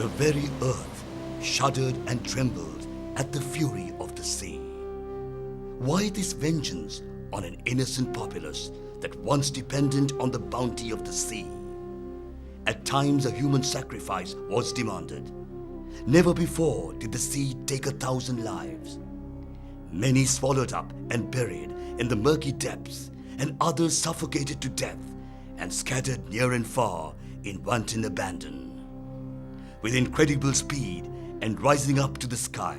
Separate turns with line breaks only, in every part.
The very earth shuddered and trembled at the fury of the sea. Why this vengeance on an innocent populace that once dependent on the bounty of the sea? At times a human sacrifice was demanded. Never before did the sea take 1,000 lives. Many swallowed up and buried in the murky depths, and others suffocated to death and scattered near and far in wanton abandon. With incredible speed and rising up to the sky,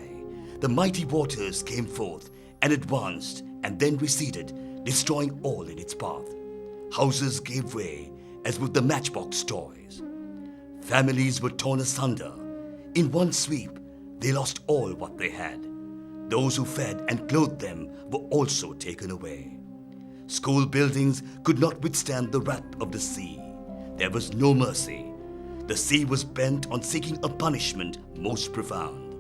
the mighty waters came forth and advanced and then receded, destroying all in its path. Houses gave way as with the matchbox toys. Families were torn asunder. In one sweep, they lost all what they had. Those who fed and clothed them were also taken away. School buildings could not withstand the wrath of the sea. There was no mercy. The sea was bent on seeking a punishment most profound.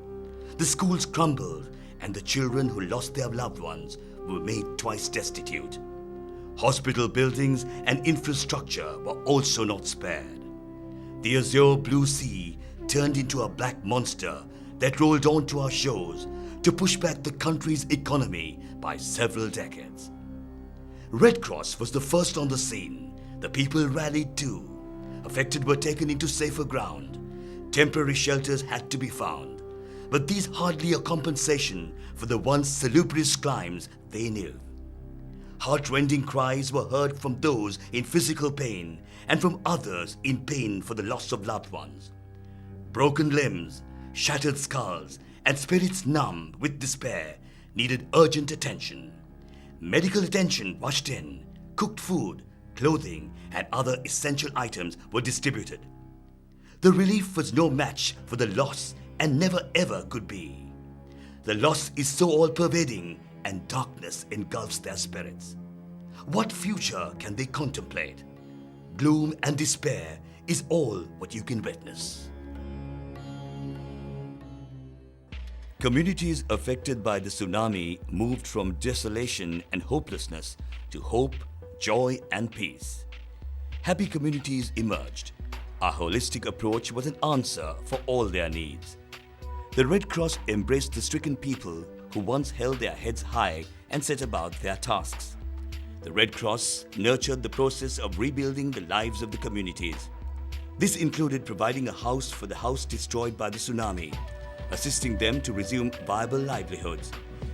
The schools crumbled, and the children who lost their loved ones were made twice destitute. Hospital buildings and infrastructure were also not spared. The azure blue sea turned into a black monster that rolled onto our shores to push back the country's economy by several decades. Red Cross was the first on the scene. The people rallied too. Affected were taken into safer ground. Temporary shelters had to be found. But these hardly a compensation for the once salubrious climes they knew. Heart-rending cries were heard from those in physical pain and from others in pain for the loss of loved ones. Broken limbs, shattered skulls, and spirits numb with despair needed urgent attention. Medical attention rushed in. Cooked food, clothing, and other essential items were distributed. The relief was no match for the loss and never ever could be. The loss is so all-pervading and darkness engulfs their spirits. What future can they contemplate? Gloom and despair is all what you can witness. Communities affected by the tsunami moved from desolation and hopelessness to hope, joy, and peace. Happy communities emerged. Our holistic approach was an answer for all their needs. The Red Cross embraced the stricken people who once held their heads high and set about their tasks. The Red Cross nurtured the process of rebuilding the lives of the communities. This included providing a house for the house destroyed by the tsunami, assisting them to resume viable livelihoods,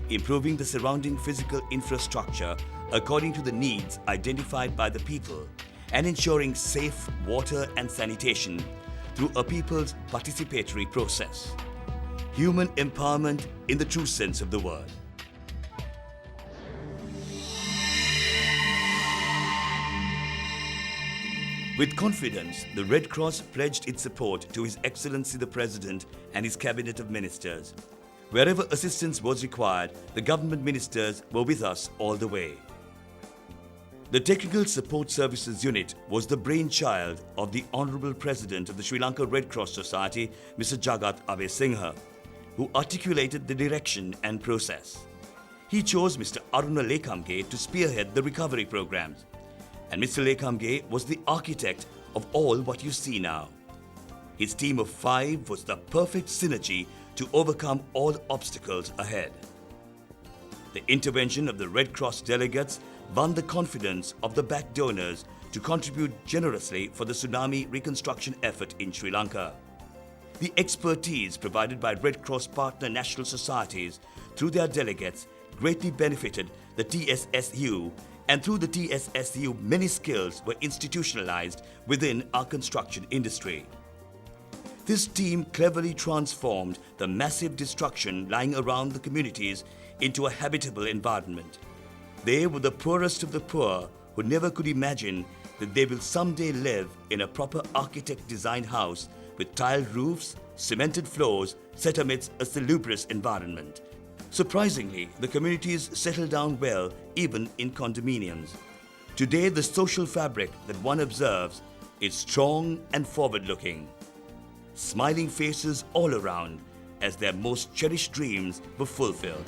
improving the surrounding physical infrastructure according to the needs identified by the people, and ensuring safe water and sanitation through a people's participatory process. Human empowerment in the true sense of the word. With confidence, the Red Cross pledged its support to His Excellency the President and his Cabinet of Ministers. Wherever assistance was required, the government ministers were with us all the way. The Technical Support Services Unit was the brainchild of the Honourable President of the Sri Lanka Red Cross Society, Mr. Jagat Abesinghe, who articulated the direction and process. He chose Mr. Aruna Lekamge to spearhead the recovery programs, and Mr. Lekamge was the architect of all what you see now. His team of 5 was the perfect synergy to overcome all obstacles ahead. The intervention of the Red Cross delegates won the confidence of the back donors to contribute generously for the tsunami reconstruction effort in Sri Lanka. The expertise provided by Red Cross partner national societies through their delegates greatly benefited the TSSU, and through the TSSU many skills were institutionalized within our construction industry. This team cleverly transformed the massive destruction lying around the communities into a habitable environment. They were the poorest of the poor who never could imagine that they will someday live in a proper architect-designed house with tiled roofs, cemented floors set amidst a salubrious environment. Surprisingly, the communities settled down well even in condominiums. Today, the social fabric that one observes is strong and forward-looking. Smiling faces all around as their most cherished dreams were fulfilled.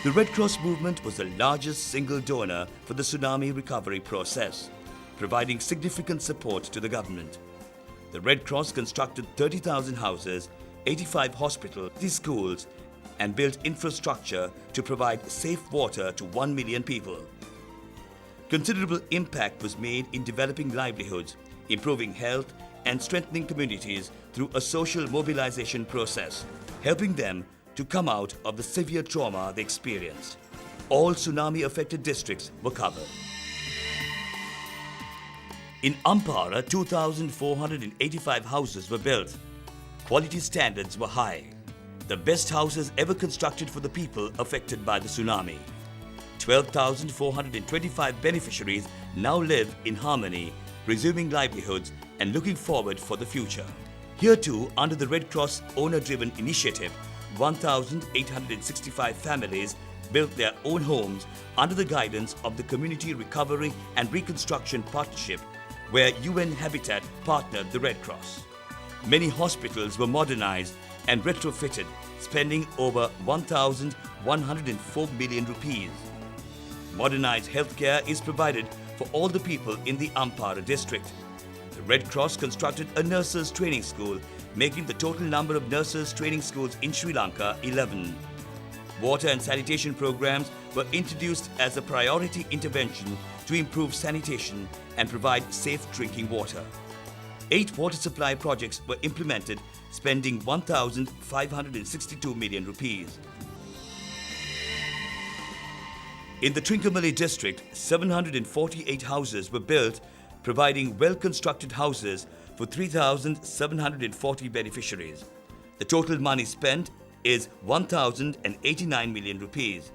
The Red Cross movement was the largest single donor for the tsunami recovery process, providing significant support to the government. The Red Cross constructed 30,000 houses, 85 hospitals, 30 schools, and built infrastructure to provide safe water to 1 million people. Considerable impact was made in developing livelihoods, improving health, and strengthening communities through a social mobilization process, helping them to come out of the severe trauma they experienced. All tsunami-affected districts were covered. In Ampara, 2,485 houses were built. Quality standards were high. The best houses ever constructed for the people affected by the tsunami. 12,425 beneficiaries now live in harmony, resuming livelihoods and looking forward for the future. Here too, under the Red Cross owner-driven initiative, 1,865 families built their own homes under the guidance of the Community Recovery and Reconstruction Partnership, where UN Habitat partnered the Red Cross. Many hospitals were modernized and retrofitted, spending over 1,104 million rupees. Modernized healthcare is provided for all the people in the Ampara district. The Red Cross constructed a nurses training school, making the total number of nurses training schools in Sri Lanka 11. Water and sanitation programs were introduced as a priority intervention to improve sanitation and provide safe drinking water. 8 water supply projects were implemented, spending 1,562 million rupees. In the Trincomalee district, 748 houses were built, providing well-constructed houses for 3,740 beneficiaries. The total money spent is 1,089 million rupees.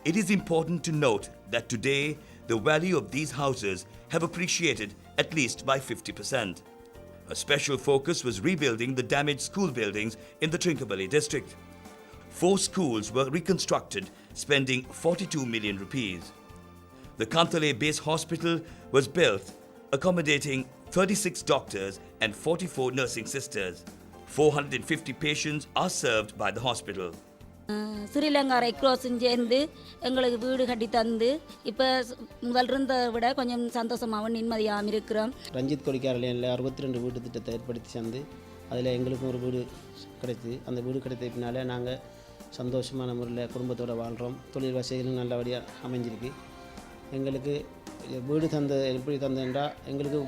It is important to note that today the value of these houses have appreciated at least by 50%. A special focus was rebuilding the damaged school buildings in the Trincomalee district. 4 schools were reconstructed, spending 42 million rupees. The Kantale Base Hospital was built, accommodating 36 doctors and 44 nursing sisters. 450 patients are served by the hospital.
Sri Lanka Red Cross சேர்ந்து எங்களுக்கு வீடு கட்டி தந்து இப்போ முதல் இருந்ததை விட கொஞ்சம் சந்தோஷமாகவும் நிம்மதியாகவும் இருக்கிறோம்.
ரஞ்சித் கொடிக்காரலையில் 62 வீட்டு திட்டத்தை ஏற்படுத்தி சேர்ந்து அதில் எங்களுக்கும் ஒரு வீடு கிடைத்தது. அந்த வீடு கிடைத்த பின்னால் நாங்கள் சந்தோஷமான முறையில் குடும்பத்தோடு வாழ்கிறோம். தொழில் வசதிகளும் நல்லபடியாக அமைஞ்சிருக்கு. எங்களுக்கு வீடு எப்படி தந்தேன்டா எங்களுக்கு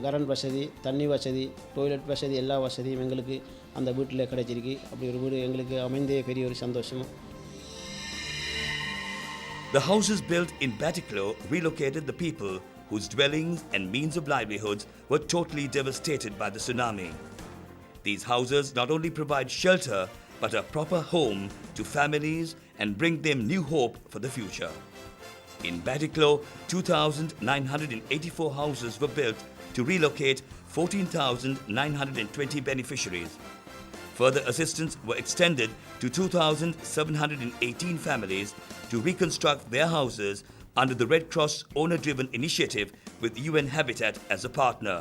கரண்ட் வசதி, தண்ணி வசதி, டாய்லெட் வசதி, எல்லா வசதியும் எங்களுக்கு அந்த வீட்டில் கிடைச்சிருக்கு. அப்படி ஒரு வீடு எங்களுக்கு அமைந்தே பெரிய ஒரு சந்தோஷம்.
The houses built in Batiklo relocated the people whose dwellings and means of livelihoods were totally devastated by the tsunami. These houses not only provide shelter but a proper home to families and bring them new hope for the future. In Batiklo, 2,984 houses were built to relocate 14,920 beneficiaries. Further assistance were extended to 2,718 families to reconstruct their houses under the Red Cross owner-driven initiative with UN Habitat as a partner.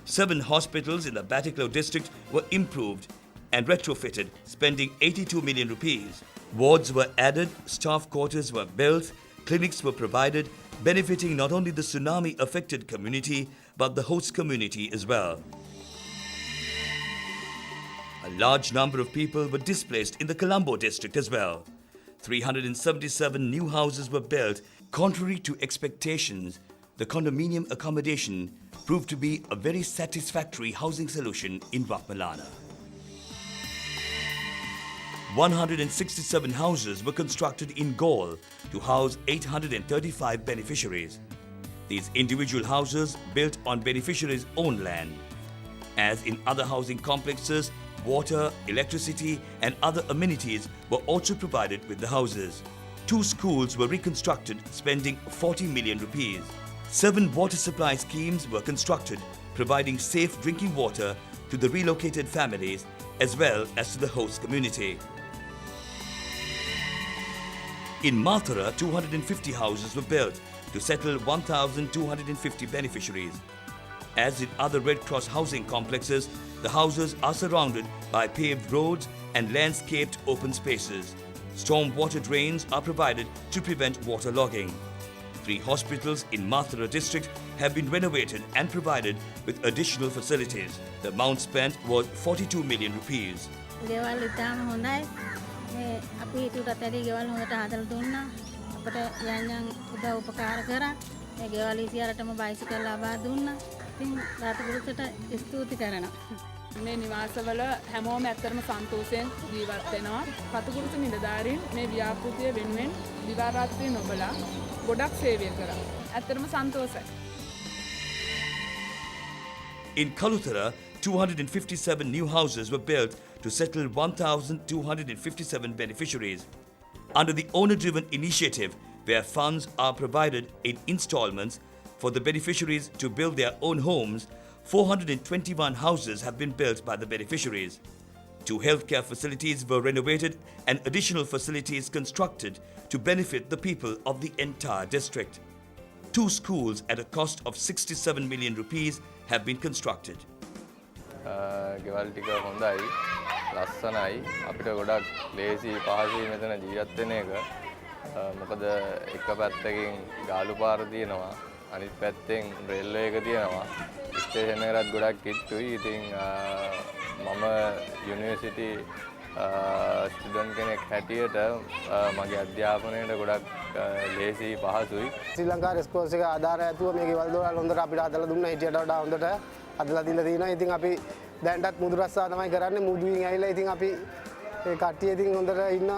7 hospitals in the Batiklo district were improved and retrofitted, spending 82 million rupees. Wards were added, staff quarters were built, clinics were provided, benefiting not only the tsunami-affected community but the host community as well. A large number of people were displaced in the Colombo district as well. 377 new houses were built. Contrary to expectations, the condominium accommodation proved to be a very satisfactory housing solution in Vakmalana. 167 houses were constructed in Gaul to house 835 beneficiaries. These individual houses built on beneficiaries' own land. As in other housing complexes, water, electricity and other amenities were also provided with the houses. 2 schools were reconstructed, spending 40 million rupees. 7 water supply schemes were constructed, providing safe drinking water to the relocated families as well as to the host community. In Mathura, 250 houses were built to settle 1,250 beneficiaries. As in other Red Cross housing complexes, the houses are surrounded by paved roads and landscaped open spaces. Storm water drains are provided to prevent water logging. 3 hospitals in Mathura district have been renovated and provided with additional facilities. The amount spent was 42 million rupees.
ගෙවල් ඉතාම හොඳයි. මේ අපි හිතුවටත් වැඩි ගෙවල් හොඳට හදලා දුන්නා. අපට යන්යන් උදව් උපකාර කරා. මේ ගෙවල් ඉතිහාරටම බයිසිකල් ලබා දුන්නා. ඉතින් රාතපුරුෂට ස්තුති කරනවා.
මේ නිවාසවල හැමෝම ඇත්තටම සන්තෝෂයෙන් ජීවත් වෙනවා. රාතපුරුෂ නිලධාරීන් මේ ව්‍යාපෘතිය වෙනුවෙන් දිවා රාත්‍රී නොබලා ගොඩක් සේවය කරා. ඇත්තටම සන්තෝෂයි.
In Kalutara, 257 new houses were built to settle 1,257 beneficiaries. Under the owner-driven initiative, where funds are provided in installments for the beneficiaries to build their own homes, 421 houses have been built by the beneficiaries. 2 healthcare facilities were renovated and additional facilities constructed to benefit the people of the entire district. 2 schools at a cost of 67 million rupees have been constructed.
ගෙවල් ටික හොඳයි ලස්සනයි අපිට ගොඩක් ලේසි පහසුයි මෙතන ජීවත් වෙන එක මොකද එක පැත්තකින් ගාලු පාර තියෙනවා අනිත් පැත්තෙන් රේල්වේ එක තියෙනවා ස්ටේෂන් එකකට ගොඩක් කිට්ටුයි ඉතින් මම යුනිවර්සිටි ස්ටුඩන්ට් කෙනෙක් හැටියට මගේ අධ්‍යාපනයට ගොඩක් ලේසි පහසුයි
ශ්‍රී ලංකා රෙඩ් ක්‍රොස් එක ආධාරය ඇතුව මේ ගෙවල් දොරවල් හොඳට අපිට හදලා දුන්නා හිටියට වඩා හොඳට හදලා දීලා තියෙනවා. ඉතින් අපි දැන්ටත් මුදු රස්සා තමයි කරන්නේ මුදුවින් ඇවිල්ලා ඉතින් අපි ඒ කට්ටිය ඉතින් හොඳට ඉන්න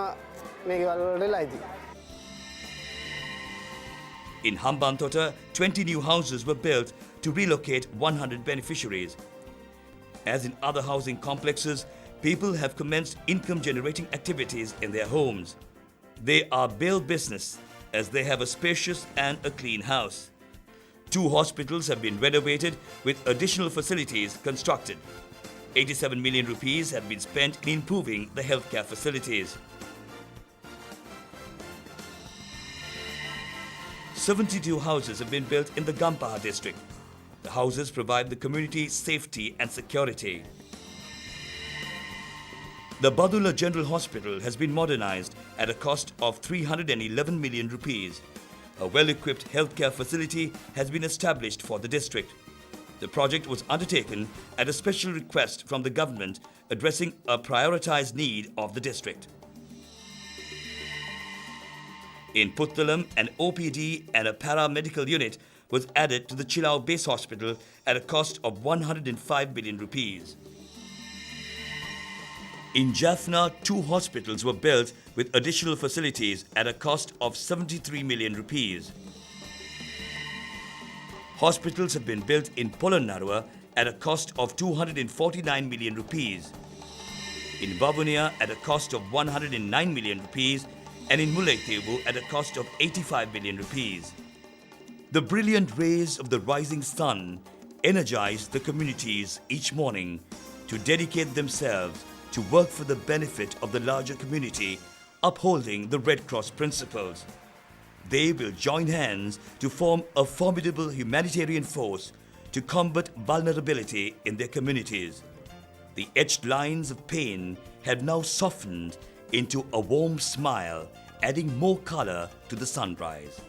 මේ ගෙවල් වලටලා ඉතින්.
In Hambantota, 20 new houses were built to relocate 100 beneficiaries. As in other housing complexes, people have commenced income-generating activities in their homes. They are bail business as they have a spacious and a clean house. 2 hospitals have been renovated with additional facilities constructed. 87 million rupees have been spent in improving the healthcare facilities. 72 houses have been built in the Gampaha district. The houses provide the community safety and security. The Badula General Hospital has been modernized at a cost of 311 million rupees. A well-equipped healthcare facility has been established for the district. The project was undertaken at a special request from the government addressing a prioritized need of the district. In Puttalam, an OPD and a paramedical unit was added to the Chilau Base Hospital at a cost of 105 million rupees. In Jaffna, 2 hospitals were built with additional facilities at a cost of 73 million rupees. Hospitals have been built in Polonnaruwa at a cost of 249 million rupees. In Vavunia at a cost of 109 million rupees and in Mullaitivu at a cost of 85 million rupees. The brilliant rays of the rising sun energize the communities each morning to dedicate themselves to work for the benefit of the larger community, upholding the Red Cross principles. They will join hands to form a formidable humanitarian force to combat vulnerability in their communities. The etched lines of pain have now softened into a warm smile, adding more color to the sunrise.